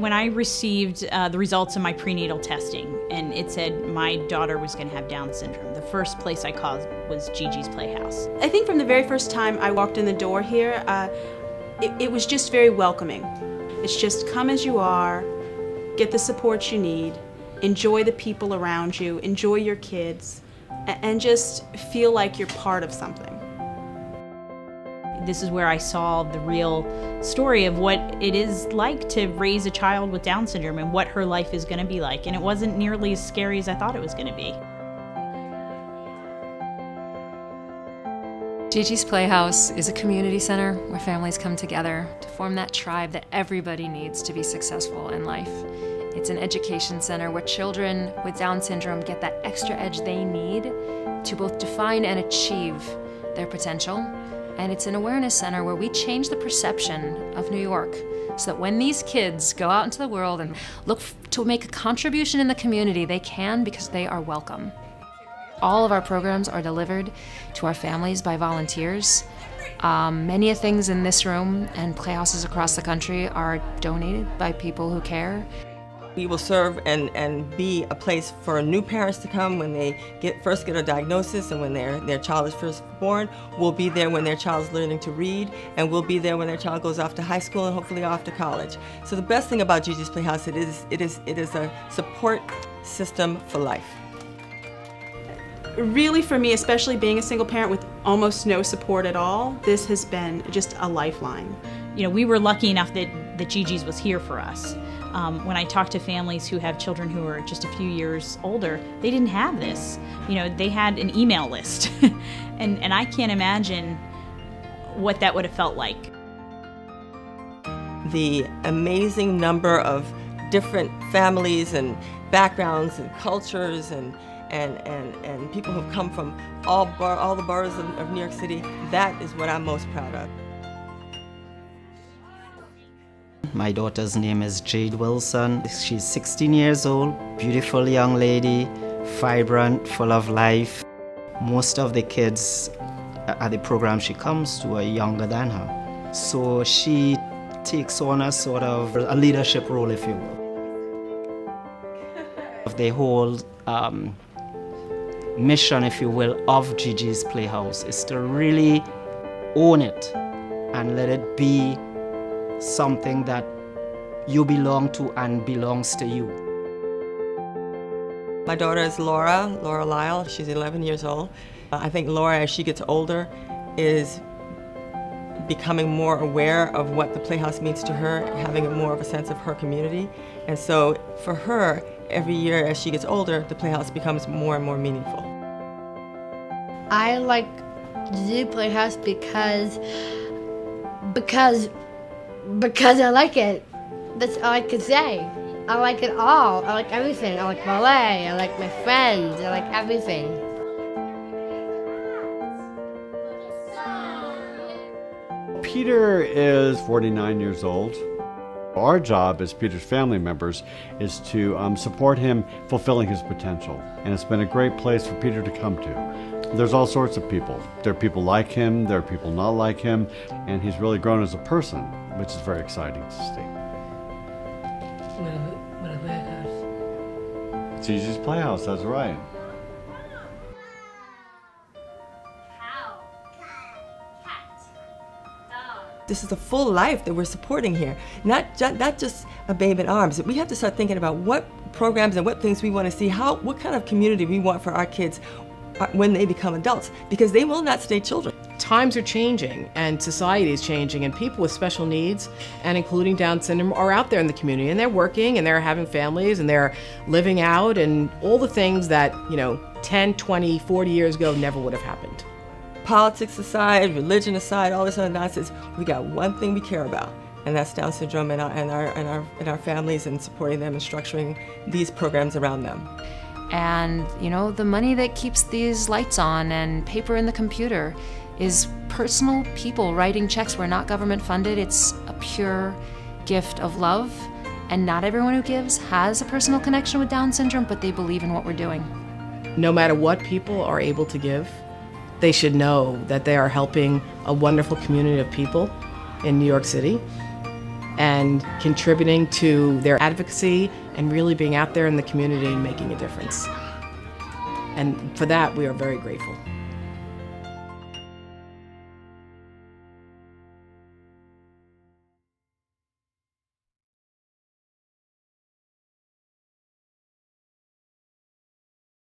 When I received the results of my prenatal testing and it said my daughter was going to have Down syndrome, the first place I called was GiGi's Playhouse. I think from the very first time I walked in the door here, it was just very welcoming. It's just come as you are, get the support you need, enjoy the people around you, enjoy your kids, and just feel like you're part of something. This is where I saw the real story of what it is like to raise a child with Down syndrome and what her life is going to be like. And it wasn't nearly as scary as I thought it was going to be. GiGi's Playhouse is a community center where families come together to form that tribe that everybody needs to be successful in life. It's an education center where children with Down syndrome get that extra edge they need to both define and achieve their potential. And it's an awareness center where we change the perception of New York so that when these kids go out into the world and look to make a contribution in the community, they can because they are welcome. All of our programs are delivered to our families by volunteers. Many of things in this room and playhouses across the country are donated by people who care. We will serve and be a place for new parents to come when they first get a diagnosis and when their child is first born. We'll be there when their child is learning to read, and we'll be there when their child goes off to high school and hopefully off to college. So the best thing about GiGi's Playhouse, it is a support system for life. Really for me, especially being a single parent with almost no support at all, this has been just a lifeline. You know, we were lucky enough that GiGi's was here for us. When I talk to families who have children who are just a few years older, they didn't have this. You know, they had an email list. and I can't imagine what that would have felt like. The amazing number of different families and backgrounds and cultures and people who've come from all the boroughs of New York City, that is what I'm most proud of. My daughter's name is Jade Wilson. She's 16 years old, beautiful young lady, vibrant, full of life. Most of the kids at the program she comes to are younger than her. So she takes on a sort of a leadership role, if you will. The whole mission, if you will, of GiGi's Playhouse is to really own it and let it be something that you belong to and belongs to you. My daughter is Laura Lyle. She's 11 years old. I think Laura, as she gets older, is becoming more aware of what the Playhouse means to her, having more of a sense of her community. And so for her, every year as she gets older, the Playhouse becomes more and more meaningful. I like GiGi's Playhouse because I like it. That's all I can say. I like it all. I like everything. I like ballet. I like my friends. I like everything. Peter is 49 years old. Our job as Peter's family members is to support him fulfilling his potential. And it's been a great place for Peter to come to. There's all sorts of people. There are people like him, there are people not like him, and he's really grown as a person, which is very exciting to see. What a playhouse. GiGi's Playhouse, that's right. This is a full life that we're supporting here, not just a babe in arms. We have to start thinking about what programs and what things we want to see, what kind of community we want for our kids when they become adults, because they will not stay children. Times are changing and society is changing, and people with special needs, and including Down syndrome, are out there in the community, and they're working and they're having families and they're living out, and all the things that, 10, 20, 40 years ago never would have happened. Politics aside, religion aside, all this other nonsense, we got one thing we care about, and that's Down syndrome and our families, and supporting them and structuring these programs around them. And, the money that keeps these lights on and paper in the computer is personal people writing checks. We're not government funded. It's a pure gift of love. And not everyone who gives has a personal connection with Down syndrome, but they believe in what we're doing. No matter what people are able to give, they should know that they are helping a wonderful community of people in New York City. and contributing to their advocacy and really being out there in the community and making a difference. And for that, we are very grateful.